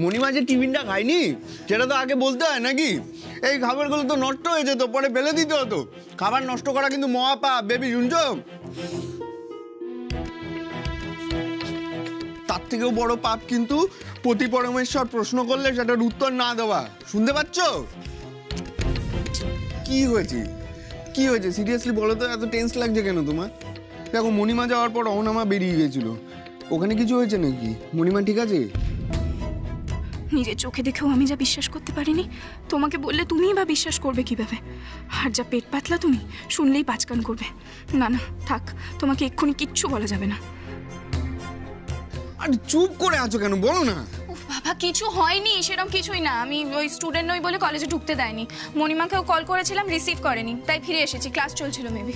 মণিমা যে টিফিনটা খায়নি সেটা তো আগে বলতে হয় নাকি? এই খাবারগুলো তো নষ্ট হয়ে যেত, পরে ফেলে দিতে হতো। খাবার নষ্ট করা কিন্তু মহাপাপ, বেবি, শুনছো? তার থেকেও বড় পাপ কিন্তু পতি পরমেশ্বর প্রশ্ন করলে সেটার উত্তর না দেওয়া। শুনতে পাচ্ছ? কি হয়েছে? কি হয়েছে সিরিয়াসলি বলো তো, এত টেন্স লাগছে কেন তোমার? দেখো, মণিমা যাওয়ার পর অহনামা বেরিয়ে গেছিল, ওখানে কিছু হয়েছে নাকি? মণিমা ঠিক আছে? নিজের চোখে দেখেও আমি যা বিশ্বাস করতে পারিনি, তোমাকে বললে তুমিই বা বিশ্বাস করবে কিভাবে? আর যা পেট পাতলা তুমি, শুনলেই পাঁচকান করবে। না না থাক, তোমাকে এক্ষুনি কিচ্ছু বলা যাবে না। আর চুপ করে আছো কেন, বলো না। উফ বাবা, কিছু হয়নি, সেরকম কিছুই না। আমি ওই স্টুডেন্ট নই বলে কলেজে ঢুকতে দেয়নি। মণিমাকেও কল করেছিলাম, রিসিভ করেনি, তাই ফিরে এসেছি। ক্লাস চলছিল মেবি।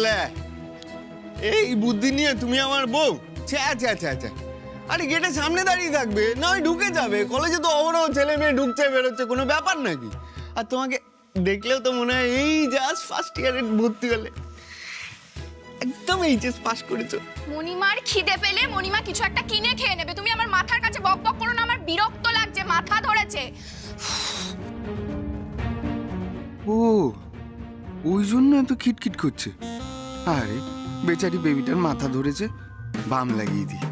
লে, এই বুদ্ধি নিয়ে তুমি আমার বউ? আরে গেটের সামনে দাঁড়িয়ে থাকবে, না হয় ঢুকে যাবে। কলেজে তো অহরহ ছেলে মেয়ে ঢুকছে বেরোচ্ছে, কোনো ব্যাপার নাকি? আর তোমাকে দেখলেও তো মনে হয় এই জাস্ট ফার্স্ট ইয়ারে ভর্তি হলে, একদম এইচএস পাস করেছো। মণিমার খিদে পেলে মণিমা কিছু একটা কিনে খেয়ে নেবে। তুমি আমার মাথার কাছে বক বক করো না, আমার বিরক্ত লাগছে, মাথা ধরেছে। ও, ওই জন্য এত খিটখিট করছে। আরে বেচারি বেবিটার মাথা ধরেছে, বাম লাগিয়ে দিই।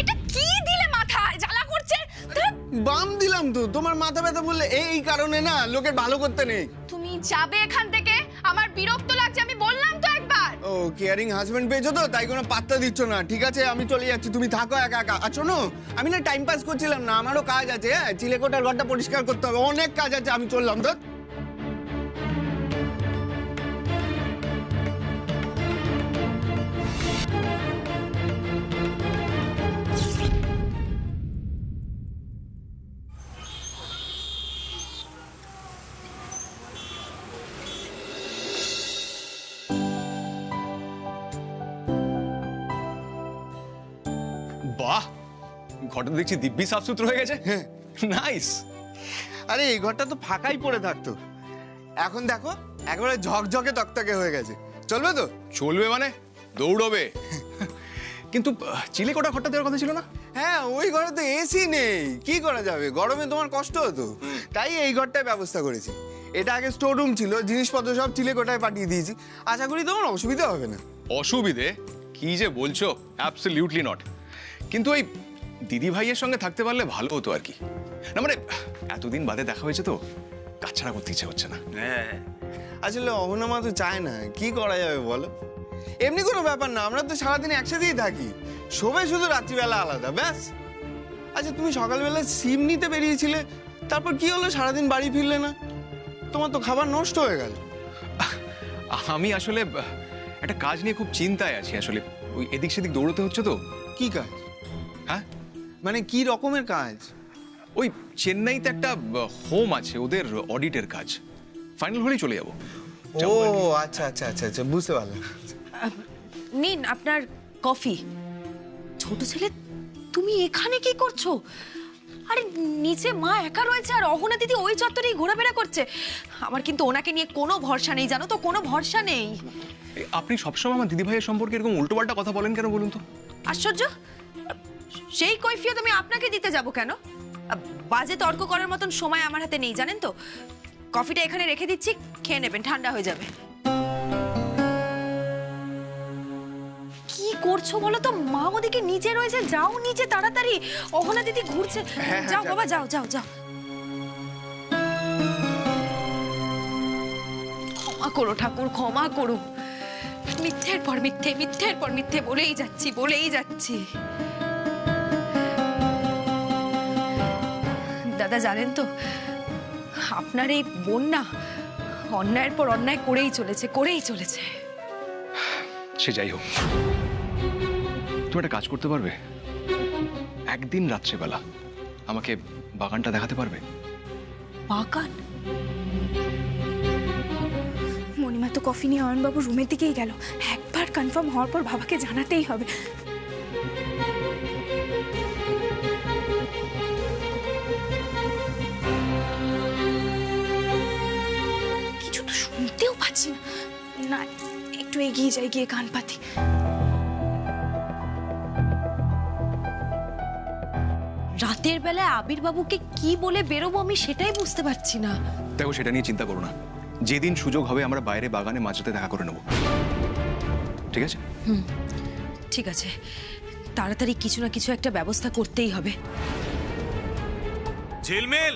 এটা কি দিলে মাথায়? জ্বালা করছে। বাম দিলাম তো, তোমার মাথা ব্যথা বললে এই কারণে না, লোকের ভালো করতে নেই। তুমি যাবে এখান থেকে, আমার বিরক্ত লাগছে, আমি বললাম তো একবার। ও, কেয়ারিং হাজবেন্ড পেয়েছো তো, তাই কোনো পাত্তা দিচ্ছ না। ঠিক আছে, আমি চলে যাচ্ছি, তুমি থাকো একা একা। আর শোনো, আমি না টাইম পাস করছিলাম না, আমারও কাজ আছে। হ্যাঁ, চিলেকোটার ঘরটা পরিষ্কার করতে হবে, অনেক কাজ আছে। আমি চললাম তো। বাহ, ঘরটা দেখছি দিব্যি সাফ সুতরো হয়ে গেছে। নাইস। আরে এই ঘরটা তো ফাঁকাই পড়ে থাকতো, এখন দেখো একেবারে ঝকঝকে তকতকে হয়ে গেছে। চলবে তো? চলবে মানে দৌড়বে। কিন্তু চিলেকোটা ঘরটা দেওয়ার কথা ছিল না? হ্যাঁ, ওই ঘরে তো এসি নেই, কি করা যাবে? গরমে তোমার কষ্ট হতো, তাই এই ঘরটায় ব্যবস্থা করেছি। এটা আগে স্টোর রুম ছিল, জিনিসপত্র সব চিলেকোটায় পাঠিয়ে দিয়েছি। আশা করি তোমার অসুবিধা হবে না। অসুবিধে? কি যে বলছো, অ্যাবসলিউটলি নট। কিন্তু ওই দিদি ভাইয়ের সঙ্গে থাকতে পারলে ভালো হতো আর কি। না মানে এতদিন বাদে দেখা হয়েছে তো, কাজ ছাড়া করতে ইচ্ছে হচ্ছে না। হ্যাঁ, আসলে অহনামা তো চায় না, কি করা যাবে বলো? এমনি কোনো ব্যাপার না, আমরা তো সারাদিন একসাথেই থাকি, শোবে শুধু রাত্রিবেলা আলাদা, ব্যাস। আচ্ছা, তুমি সকালবেলা সিম নিতে বেরিয়েছিলে, তারপর কি হলো? সারাদিন বাড়ি ফিরলে না, তোমার তো খাবার নষ্ট হয়ে গেল। আমি আসলে একটা কাজ নিয়ে খুব চিন্তায় আছি। আসলে ওই এদিক সেদিক দৌড়তে হচ্ছে তো। কি কাজ? হ্যাঁ, মানে কি রকমের কাজ? ওই চেন্নাইতে একটা হোম আছে, ওদের অডিটের কাজ। ফাইনাল হলেই চলে যাবো। ও আচ্ছা আচ্ছা আচ্ছা আচ্ছা, বুঝতে পারলাম। নিন আপনার কফি। ছোট ছেলে, তুমি এখানে কি করছো? আরে নিচে মা একা রয়েছে, আর অহনা দিদি ওই চত্বরেই ঘোরাফেরা করছে। আমার কিন্তু ওনাকে নিয়ে কোনো ভরসা নেই, জানো তো, কোনো ভরসা নেই। আপনি সবসময় আমার দিদিভাইয়ের সম্পর্কে এরকম উল্টোপাল্টা কথা বলেন কেন বলুন তো? আশ্চর্য, সেই কৈফিয়ত আমি আপনাকে দিতে যাব কেন? বাজে তর্ক করার মতন সময় আমার হাতে নেই, জানেন তো। কফিটা এখানে রেখে দিচ্ছি, খেয়ে নেবেন, ঠান্ডা হয়ে যাবে। কি করছো বলো তো? মা ওদিকে নিচে রয়েছে, যাও নিচে তাড়াতাড়ি। অহনা দিদি ঘুরছে, যাও বাবা, যাও যাও যাও। ক্ষমা করো ঠাকুর, ক্ষমা করো। মিথ্যের পর মিথ্যে, মিথ্যের পর মিথ্যে বলেই যাচ্ছি, বলেই যাচ্ছি। দাদা জানেন তো, আপনার এই বোন না অন্যায়ের পর অন্যায় করেই চলেছে, করেই চলেছে। সে যাই হোক, তুমি একটা কাজ করতে পারবে? একদিন রাত্রেবেলা আমাকে বাগানটা দেখাতে পারবে? বাগান? মণিমা তো কফি নিয়ে অয়নবাবু রুমের দিকেই গেল। একবার কনফার্ম হওয়ার পর বাবাকে জানাতেই হবে। তো শুনতেও পাচ্ছি না। না, একটু এগিয়ে যাই, গিয়ে কান পাতি। রাতের বেলায় আবির বাবুকে কি বলে বেরোবো আমি সেটাই বুঝতে পারছি না। দেখো, সেটা নিয়ে চিন্তা করো না। যেদিন সুযোগ হবে আমরা বাইরে বাগানে মাঝরাতে দেখা করে নেব, ঠিক আছে? ঠিক আছে, তাড়াতাড়ি কিছু না কিছু একটা ব্যবস্থা করতেই হবে। ঝিলমিল,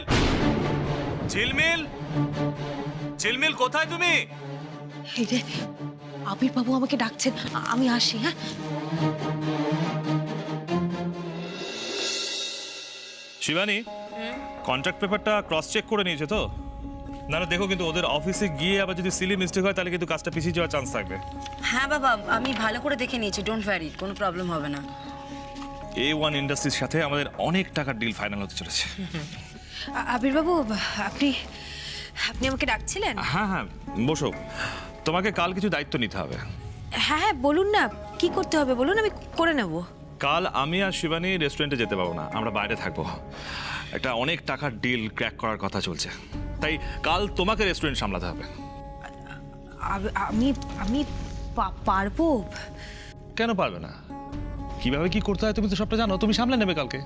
ঝিলমিল, ঝিলমিল, কোথায় তুমি? এই রে, আবির বাবু আমাকে ডাকছেন, আমি আসি। হ্যাঁ, শিবানী, কন্ট্রাক্ট পেপারটা ক্রস চেক করে নিয়েছে তো? না না, দেখো কিন্তু ওদের অফিসে গিয়ে আবার যদি সিলি মিস্টেক হয় তাহলে কিন্তু কাজটা পিছিয়ে যাওয়ার চান্স থাকবে। হ্যাঁ বাবা, আমি ভালো করে দেখে নিয়েছি, ডোন্ট ওয়ারি, কোনো প্রবলেম হবে না। A1 ইন্ডাস্ট্রির সাথে আমাদের অনেক টাকার ডিল ফাইনাল হতে চলেছে। আবির বাবু, আপনি আপনি আমাকে ডাকছিলেন? হ্যাঁ হ্যাঁ, বসো। তোমাকে কাল কিছু দায়িত্ব নিতে হবে। হ্যাঁ হ্যাঁ, বলুন না, কি করতে হবে বলুন, আমি করে নেব। কাল আমি আর শিবানী রেস্টুরেন্টে যেতে পারবো না, আমরা বাইরে থাকবো। একটা অনেক টাকার ডিল ক্র্যাক করার কথা চলছে, তাই কাল তোমাকে রেস্টুরেন্ট সামলাতে হবে। আমি আমি পারবো? কেন পারবে না? কিভাবে কি করতে হয় তুমি তো সবটা জানো, তুমি সামলে নেবে কালকে।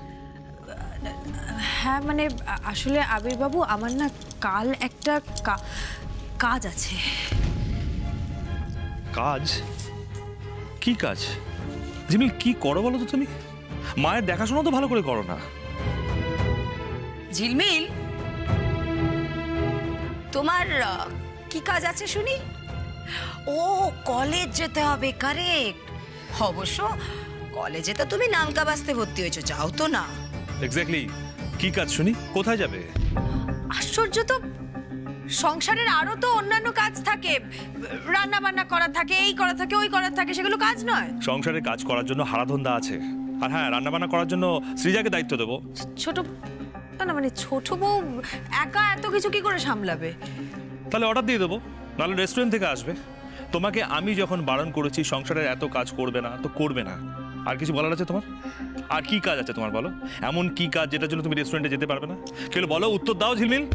হ্যাঁ মানে আসলে আবির বাবু, আমার না কাল একটা কাজ আছে। কাজ? কি কাজ? জিমিল, কি করো বলো তো তুমি? মায়ের দেখাশোনা তো ভালো করে করো না। ঝিলমিল, তোমার কি কাজ আছে শুনি? ও, কলেজ যেতে হবে, কারেক্ট। অবশ্য কলেজে তো তুমি নামকা বাসতে ভর্তি হয়েছো, যাও তো না। এক্স্যাক্টলি, কি কাজ শুনি? কোথায় যাবে? আশ্চর্য তো, সংসারের আরো তো অন্যান্য কাজ থাকে, রান্না বান্না করা থাকে, এই করা থাকে, ওই করা থাকে, সেগুলো কাজ নয়? সংসারের কাজ করার জন্য হারাধন্দা আছে। আর হ্যাঁ, রান্নাবান্না করার জন্য সৃজাকে দায়িত্ব দেবো। ছোট না মানে ছোট বউ একা এত কিছু কি করে সামলাবে? তাহলে অর্ডার দিয়ে দেবো, নাহলে রেস্টুরেন্ট থেকে আসবে। তোমাকে আমি যখন বারণ করেছি সংসারের এত কাজ করবে না, তো করবে না। আর কিছু বলার আছে তোমার? আর কি কাজ আছে তোমার বলো? এমন কি কাজ যেটার জন্য তুমি রেস্টুরেন্টে যেতে পারবে না? কেউ বলো, উত্তর দাও ঝিলমিল।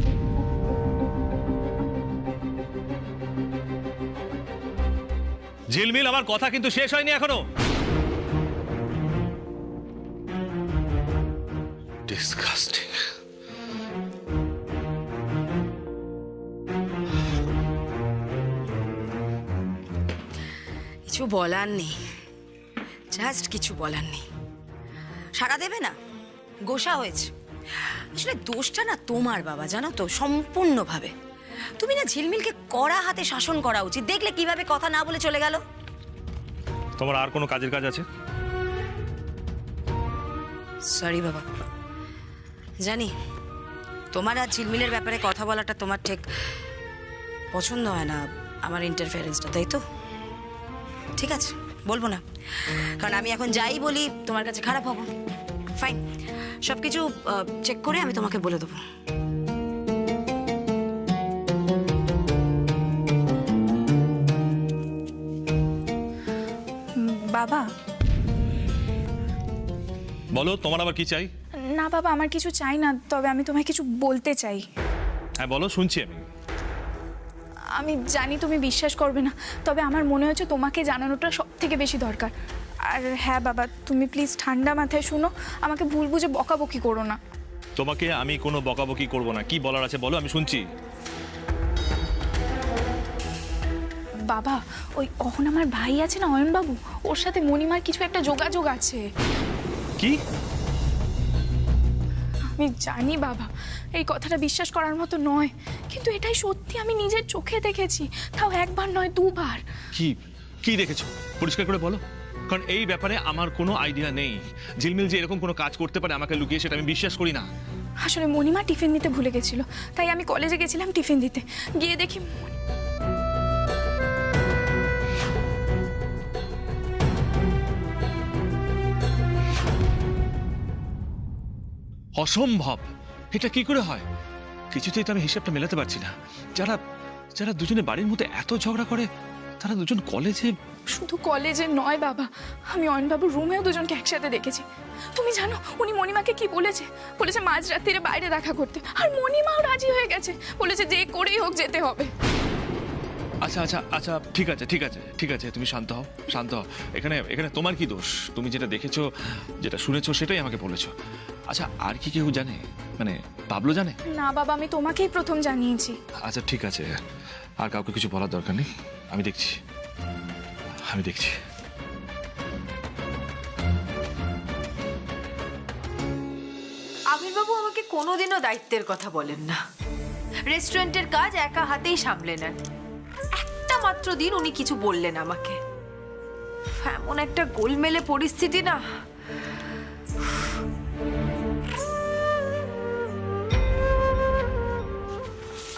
ঝিলমিল, আমার কথা কিন্তু শেষ হয়নি এখনো। ডিসগাস্টিং। কিছু বলার নেই, জাস্ট কিছু বলার নেই। সাড়া দেবে না, গোসা হয়েছে। আসলে দোষটা না তোমার বাবা, জানো তো, সম্পূর্ণভাবে। তুমি না ঝিলমিলকে কড়া হাতে শাসন করা উচিত। দেখলে কিভাবে কথা না বলে চলে গেল। তোমার আর কোনো কাজের কাজ আছে? সরি বাবা, জানি তোমার আর ঝিলমিলের ব্যাপারে কথা বলাটা তোমার ঠিক পছন্দ হয় না, আমার ইন্টারফারেন্সটা, তাই তো? ঠিক আছে, বলবো না, কারণ আমি এখন যাই বলি তোমার কাছে খারাপ হবো। ফাইন, সব কিছু চেক করে আমি তোমাকে বলে দেবো। বাবা। বলো, তোমার আবার কি চাই? না বাবা, আমার কিছু চাই না, তবে আমি তোমায় কিছু বলতে চাই। হ্যাঁ বলো, শুনছি আমি। আমি জানি তুমি বিশ্বাস করবে না, তবে আমার মনে হচ্ছে তোমাকে জানানোটা সব থেকে বেশি দরকার। আর হ্যাঁ বাবা, তুমি প্লিজ ঠান্ডা মাথায় শুনো, আমাকে ভুল বুঝে বকাবকি করো না। তোমাকে আমি কোনো বকাবকি করব না। কি বলার আছে বলো, আমি শুনছি। বাবা, ওই অহন আমার ভাই আছে না, অয়নবাবু, ওর সাথে মণিমার কিছু একটা যোগাযোগ আছে। কি? আমি জানি বাবা, এই কথাটা বিশ্বাস করার মতো নয়, কিন্তু এটাই সত্যি। আমি নিজের চোখে দেখেছি, তাও একবার নয়, দুবার। কি কি দেখেছো? পরিষ্কার করে বলো, কারণ এই ব্যাপারে আমার কোনো আইডিয়া নেই। ঝিলমিল যে এরকম কোনো কাজ করতে পারে আমাকে লুকিয়ে, সেটা আমি বিশ্বাস করি না। আসলে মণিমা টিফিন দিতে ভুলে গেছিল, তাই আমি কলেজে গেছিলাম টিফিন দিতে, গিয়ে দেখি অসম্ভব, এটা কি করে হয়? কিছুতেই তো আমি হিসাবটা মেলাতে পারছি না। যারা যারা দুজনে বাড়ির মধ্যে এত ঝগড়া করে, তারা দুজন কলেজে। শুধু কলেজে নয় বাবা, আমি অয়নবাবুর রুমেও দুজনকে একসাথে দেখেছি। তুমি জানো উনি মণিমাকে কি বলেছে? বলেছে মাঝরাত্রিরে বাইরে দেখা করতে, আর মণিমাও রাজি হয়ে গেছে, বলেছে যে করেই হোক যেতে হবে। আচ্ছা আচ্ছা আচ্ছা ঠিক আছে ঠিক আছে ঠিক আছে, তুমি শান্ত হও শান্ত হও। এখানে এখানে তোমার কি দোষ? তুমি যেটা দেখেছো যেটা শুনেছো সেটাই আমাকে বলেছো। আচ্ছা আর কি কেউ জানে, মানে পাবলো জানে? না বাবা, আমি তোমাকেই প্রথম জানিয়েছি। আচ্ছা ঠিক আছে, আর কাউকে কিছু বলার দরকার নেই, আমি দেখছি আমি দেখছি। আবির্বাবু আমাকে কোনোদিনও দায়িত্বের কথা বলেন না। রেস্টুরেন্টের কাজ একা হাতেই সামলে নেন। একটা মাত্র দিন উনি কিছু বললেন আমাকে। এমন একটা গোলমেলে পরিস্থিতি না।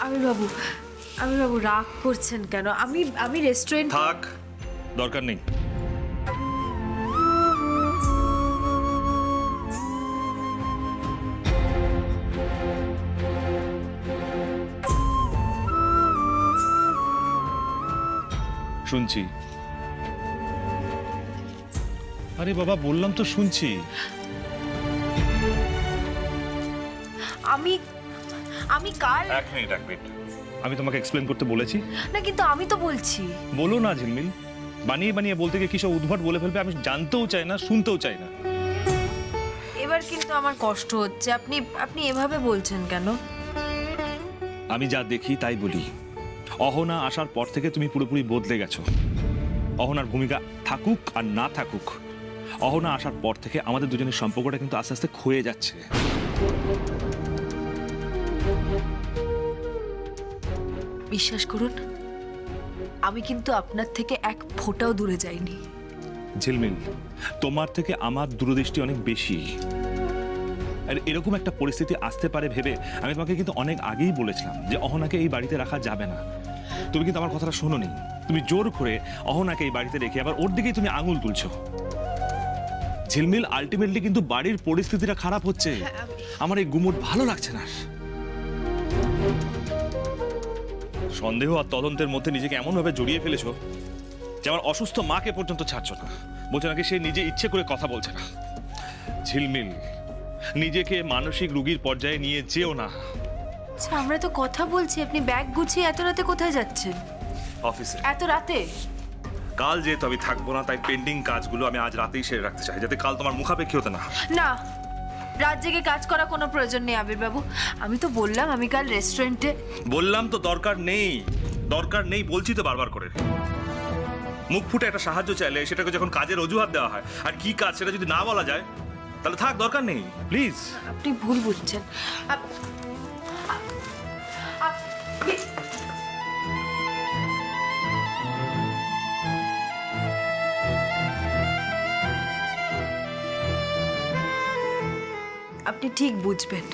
আবির্বাবু, আবির্বাবু রাগ করছেন কেন? আমি রেস্টুরেন্ট থাক, দরকার নেই। শুনছি। আরে বাবা বললাম তো শুনছি। আমি কাল এক মিনিট এক মিনিট, আমি তোমাকে এক্সপ্লেন করতে বলেছি না, কিন্তু আমি তো বলছি। বলো না ঝিলমিল, বানিয়ে বানিয়ে বলতে গিয়ে কিসব উদ্ভট বলে ফেলবে, আমি জানতেও চাই না শুনতেও চাই না। এবার কিন্তু আমার কষ্ট হচ্ছে। আপনি এভাবে বলছেন কেন? আমি যা দেখি তাই বলি। অহনা আসার পর থেকে তুমি পুরোপুরি বদলে গেছো। অহনার ভূমিকা থাকুক আর না থাকুক, অহনা আসার পর থেকে আমাদের দুজনের সম্পর্কটা কিন্তু আস্তে আস্তে ক্ষয়ে যাচ্ছে। বিশ্বাস করুন, আমি কিন্তু আপনার থেকে এক ফোঁটাও দূরে যাইনি। ঝিলমিল, তোমার থেকে আমার দূরদৃষ্টি অনেক বেশি। আর এরকম একটা পরিস্থিতি আসতে পারে ভেবে আমি তোমাকে কিন্তু অনেক আগেই বলেছিলাম যে অহনাকে এই বাড়িতে রাখা যাবে না। তুমি কিন্তু আমার কথাটা শোনোনি। তুমি জোর করে অহনাকে এই বাড়িতে রেখে আবার ওর দিকেই তুমি আঙুল তুলছো। ঝিলমিল, আলটিমেটলি কিন্তু বাড়ির পরিস্থিতিটা খারাপ হচ্ছে। আমার এই গুমুট ভালো লাগছে না। সন্দেহ আর তদন্তের মধ্যে নিজেকে এমন ভাবে জড়িয়ে ফেলেছো যে আমার অসুস্থ মাকে পর্যন্ত ছাড়ছো না। বলছো নাকি সে নিজে ইচ্ছে করে কথা বলছে না। ঝিলমিল, নিজেকে মানসিক রোগীর পর্যায়ে নিয়ে যেও না। আচ্ছা, আমরা তো কথা বলছি। আপনি ব্যাগ গুছিয়ে এত রাতে কোথায় যাচ্ছেন? অফিসে। এত রাতে? কাল যেহেতু আমি থাকবো না, তাই পেন্ডিং কাজগুলো আমি আজ রাতেই সেরে রাখতে চাই, যাতে কাল তোমার মুখাপেক্ষী হতে না। না, রাত জেগে কাজ করা কোনো প্রয়োজন নেই আবির্বাবু। আমি তো বললাম আমি কাল রেস্টুরেন্টে। বললাম তো দরকার নেই, দরকার নেই বলছি তো বারবার করে। মুখ ফুটে একটা সাহায্য চাইলে সেটাকে যখন কাজের অজুহাত দেওয়া হয়, আর কি কাজ সেটা যদি না বলা যায় তাহলে থাক, দরকার নেই প্লিজ। আপনি ভুল বুঝছেন। আপনি ঠিক বুঝবেন।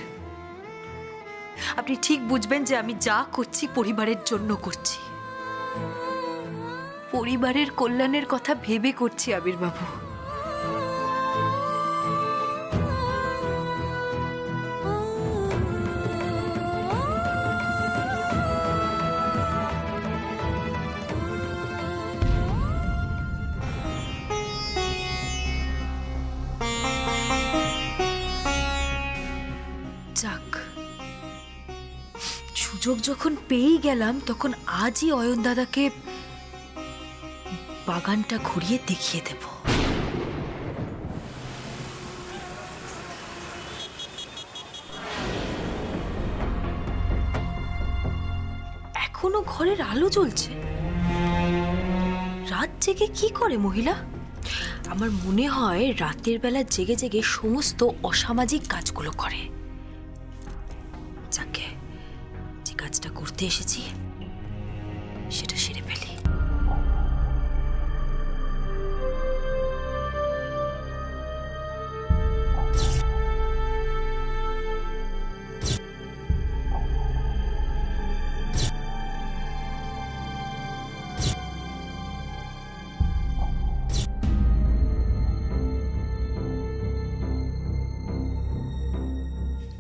আপনি ঠিক বুঝবেন যে আমি যা করছি পরিবারের জন্য করছি, পরিবারের কল্যাণের কথা ভেবে করছি আবির্বাবু। যাক, সুযোগ যখন পেয়েই গেলাম তখন আজই অয়ন দাদাকে বাগানটা ঘুরিয়ে দেখিয়ে দেব। এখনো ঘরের আলো জ্বলছে। রাত জেগে কি করে মহিলা? আমার মনে হয় রাতের বেলা জেগে জেগে সমস্ত অসামাজিক কাজগুলো করে। যাকে যে কাজটা করতে এসেছি সেটা সেরে ফেলি।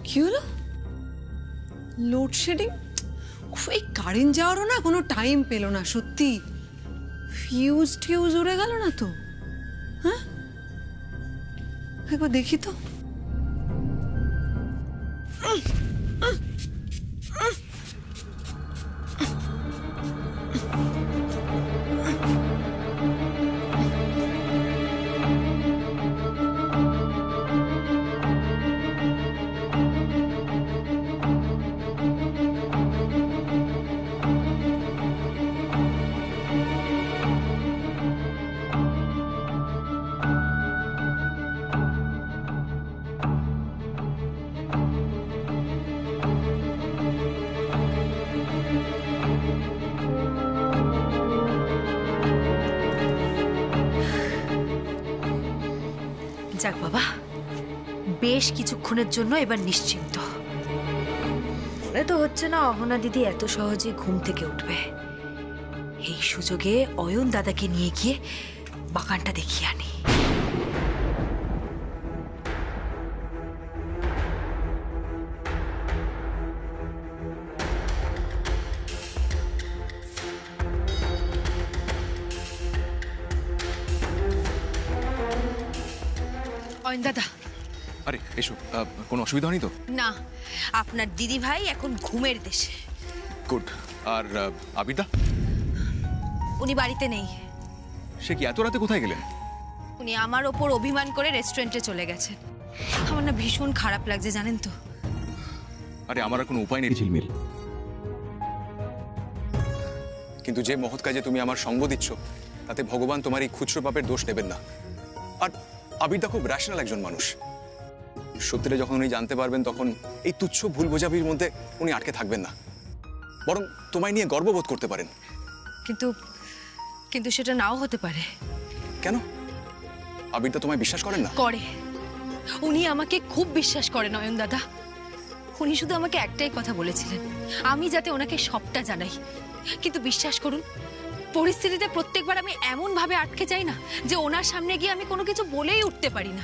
কি হলো? লোডশেডিং? এই কারেন্ট যাওয়ারও না কোনো টাইম পেলো না সত্যি। ফিউজ উড়ে গেল না তো? হ্যাঁ, একবার দেখি তো। যাক বাবা, বেশ কিছুক্ষণের জন্য এবার নিশ্চিন্ত। মনে তো হচ্ছে না অহনা দিদি এত সহজে ঘুম থেকে উঠবে। এই সুযোগে অয়ন দাদাকে নিয়ে গিয়ে বাগানটা দেখিয়ে আনি। অয়ন দাদা, আরে এসো, কোনো অসুবিধা হয়নি তো? না, আপনার দিদি ভাই এখন ঘুমের দেশে। গুড। আর আবিদা? উনি বাড়িতে নেই। সে কি এত রাতে কোথায় গেলেন? উনি আমার ওপর অভিমান করে রেস্টুরেন্টে চলে গেছেন। আমার না ভীষণ খারাপ লাগছে, জানেন তো। আরে আমার আর কোনো উপায় নেই ঝিলমিল, কিন্তু যে মহৎ কাজে তুমি আমার সঙ্গ দিচ্ছ তাতে ভগবান তোমার এই খুচরো পাপের দোষ নেবেন না। আর আবিদা খুব র্যাশনাল একজন মানুষ। সত্যিটা যখন উনি জানতে পারবেন তখন এই তুচ্ছ ভুল বোঝাবুঝির মধ্যে উনি আটকে থাকবেন না, বরং তোমায় নিয়ে গর্ববোধ করতে পারেন। কিন্তু কিন্তু সেটা নাও হতে পারে। কেন? আবিদা তোমায় বিশ্বাস করেন না? করে। উনি আমাকে খুব বিশ্বাস করেন অয়ন দাদা। উনি শুধু আমাকে একটাই কথা বলেছিলেন, আমি যাতে ওনাকে সবটা জানাই। কিন্তু বিশ্বাস করুন, পরিস্থিতিতে প্রত্যেকবার আমি এমন ভাবে আটকে যাই না যে ওনার সামনে গিয়ে আমি কোনো কিছু বলেই উঠতে পারি না।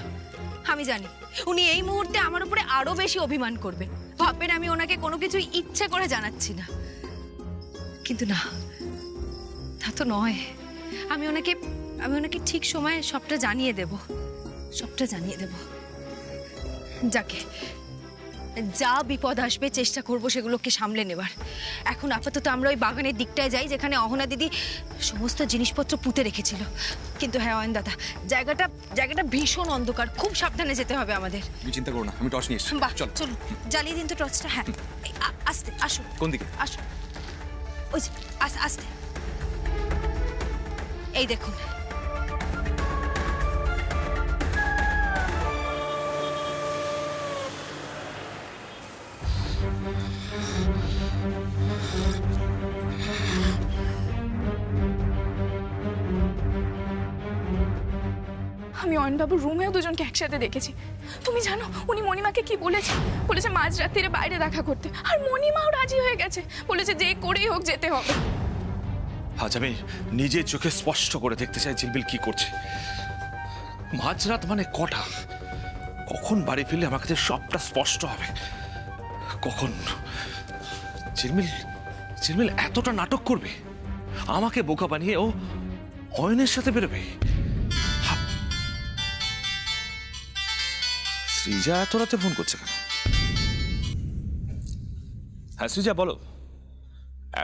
আমি জানি উনি এই মুহূর্তে আমার উপরে আরো বেশি অভিমান করবেন, ভাববেন আমি ওনাকে কোনো কিছু ইচ্ছে করে জানাচ্ছি না। কিন্তু না, তা তো নয়। আমি ওনাকে ঠিক সময়ে সবটা জানিয়ে দেব, সবটা জানিয়ে দেব। যাকে যা বিপদ আসবে চেষ্টা করব সেগুলোকে সামলে নেবার। এখন আপাতত আমরা ওই বাগানের দিকটায় যাই যেখানে অহনা দিদি সমস্ত জিনিসপত্র পুঁতে রেখেছিল। কিন্তু হ্যাঁ অয়ন দাদা, জায়গাটা ভীষণ অন্ধকার, খুব সাবধানে যেতে হবে আমাদের। তুমি চিন্তা করো না, আমি টর্চ নিয়ে এসেছি। বাহ, চলো। চলুন জ্বালিয়ে দিন তো টর্চটা। হ্যাঁ, আস্তে আসুন। কোন দিকে? আসুন, ওই যে আস্তে। এই দেখুন, আমি অয়নবাবুর রুমেও দুজনকে একসাথে দেখেছি। তুমি জানো উনি মণিমাকে কি বলেছে? বলেছে মাঝ রাত্রিরে বাইরে দেখা করতে, আর মণিমাও রাজি হয়ে গেছে, বলেছে যে করেই হোক যেতে হবে। আজ আমি নিজের চোখে স্পষ্ট করে দেখতে চাই ঝিলমিল কি করছে। মাঝরাত মানে কটা, কখন বাড়ি ফিরলে আমার কাছে সবটা স্পষ্ট হবে। কখন ঝিলমিল এতটা নাটক করবে, আমাকে বোকা বানিয়ে ও অয়নের সাথে বেরোবে। সৃজা এত রাতে ফোন করছে কেন? হ্যাঁ সৃজা বলো,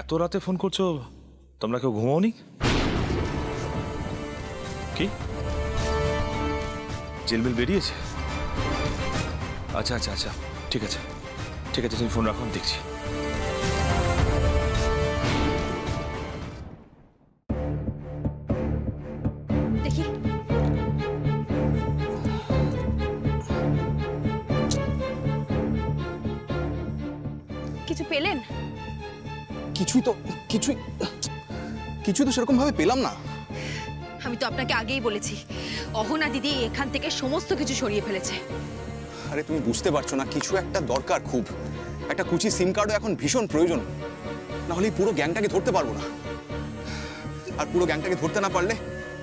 এত রাতে ফোন করছো, তোমরা কেউ ঘুমাওনি? কি ঝিলমিল বেরিয়েছে? আচ্ছা, ঠিক আছে তুমি ফোন রাখো, দেখছি। দেখি কিছু পেলেন? কিছুই তো সেরকম ভাবে পেলাম না। আমি তো আপনাকে আগেই বলেছি, অহনা দিদি এখান থেকে সমস্ত কিছু সরিয়ে ফেলেছে। আরে তুমি বুঝতে পারছো না, কিছু একটা দরকার, খুব একটা কুচি সিম কার্ডও এখন ভীষণ প্রয়োজন, না হলে পুরো গ্যাংটাকে ধরতে পারবো না। আর পুরো গ্যাংটাকে ধরতে না পারলে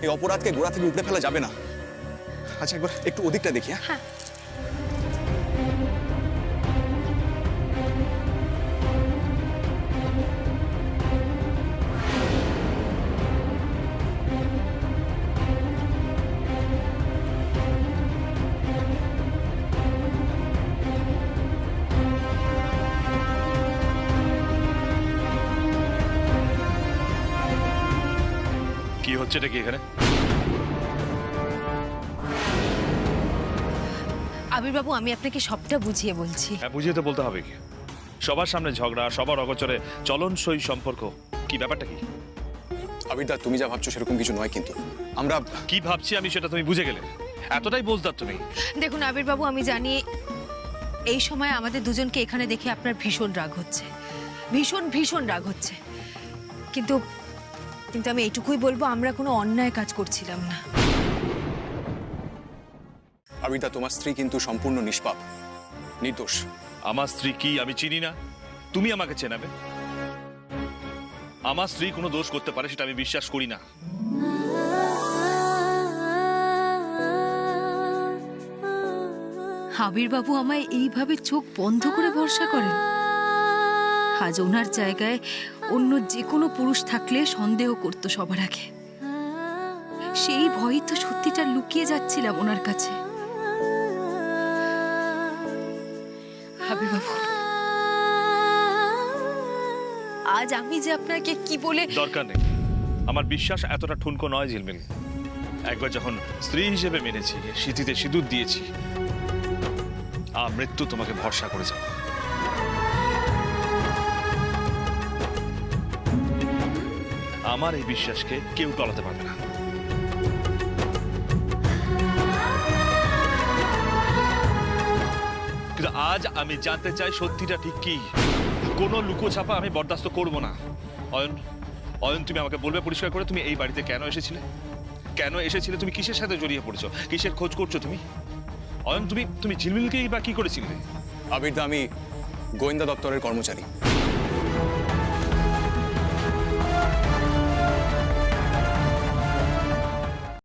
এই অপরাধকে গোড়া থেকে উপড়ে ফেলা যাবে না। আচ্ছা একবার একটু ওদিকটা দেখি। হ্যাঁ, কি হচ্ছে এটা কি এখানে? আবির্বাবু, আমি আপনাকে সবটা বুঝিয়ে বলছি। হ্যাঁ, বুঝিয়ে তো বলতে হবে কি? সবার সামনে ঝগড়া, সবার অগোচরে চলনসই সম্পর্ক, কি ব্যাপারটা কি? আবিরদা, তুমি যা ভাবছো সেরকম কিছু নয়, কিন্তু আমরা কি ভাবছি আমি সেটা তুমি বুঝে গেলে? এতটাই বোঝদার তুমি? দেখুন আবির্বাবু, আমি জানি এই সময় আমাদের দুজনকে এখানে দেখে আপনার ভীষণ রাগ হচ্ছে, ভীষণ ভীষণ রাগ হচ্ছে, কিন্তু কিন্তু আমি এইটুকুই বলবো, আমরা কোনো অন্যায় কাজ করছিলাম না। আবিরদা, তোমার স্ত্রী কিন্তু সম্পূর্ণ নিষ্পাপ, নির্দোষ। আমার স্ত্রী কি আমি চিনি না? তুমি আমাকে চেনাবে? আমার স্ত্রী কোনো দোষ করতে পারে সেটা আমি বিশ্বাস করি না। আবির্বাবু আমায় এইভাবে চোখ বন্ধ করে ভরসা করেন? আজ ওনার জায়গায় অন্য যে কোনো পুরুষ থাকলে সন্দেহ করতো সবার আগে। সেই ভয়ই তো সত্যিটা লুকিয়ে যাচ্ছিলাম ওনার কাছে। আবির্বাবু, আজ আমি যে আপনাকে কি বলে... দরকার নেই, আমার বিশ্বাস এতটা ঠুনকো নয় ঝিলমিল। একবার যখন স্ত্রী হিসেবে মেনেছি, সিঁথিতে সিঁদুর দিয়েছি, মৃত্যু তোমাকে ভরসা করে যাবে। আমার এই বিশ্বাসকে কেউ টলাতে পারবে না। কিন্তু আজ আমি জানতে চাই সত্যিটা ঠিক কি। কোনো লুকোছাপা আমি বরদাস্ত করব না। অয়ন, অয়ন, তুমি আমাকে বলবে পরিষ্কার করে, তুমি এই বাড়িতে কেন এসেছিলে? কেন এসেছিলে? তুমি কিসের সাথে জড়িয়ে পড়েছো? কিসের খোঁজ করছো তুমি? অয়ন, তুমি ঝিলমিলকেই বা কি করেছিলে? আবিরদা, আমি গোয়েন্দা দপ্তরের কর্মচারী।